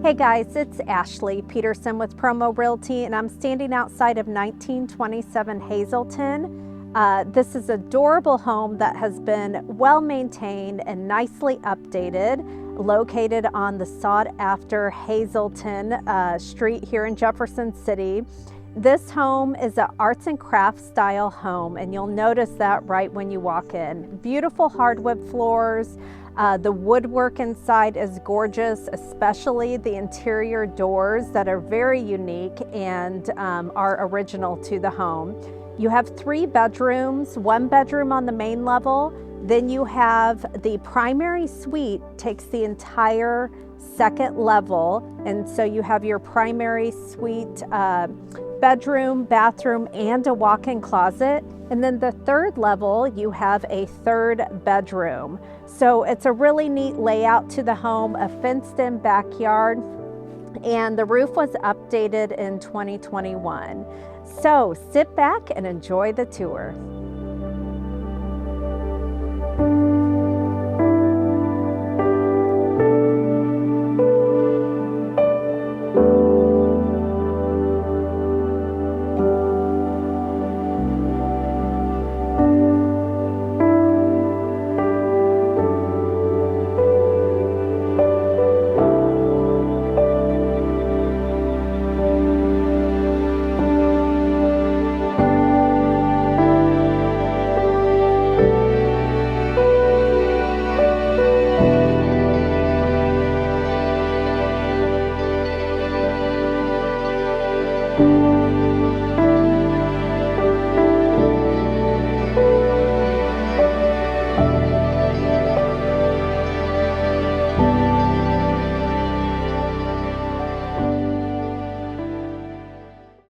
Hey guys, it's Ashley Peterson with Promo Realty, and I'm standing outside of 1927 Hayselton. This is an adorable home that has been well maintained and nicely updated, located on the sought-after Hayselton Street here in Jefferson City. This home is an arts and crafts style home, and you'll notice that right when you walk in. Beautiful hardwood floors. The woodwork inside is gorgeous, especially the interior doors that are very unique and are original to the home. You have 3 bedrooms, 1 bedroom on the main level. Then you have the primary suite takes the entire second level. And so you have your primary suite bedroom, bathroom, and a walk-in closet. And then the 3rd level, you have a 3rd bedroom. So it's a really neat layout to the home, a fenced-in backyard, and the roof was updated in 2021. So sit back and enjoy the tour.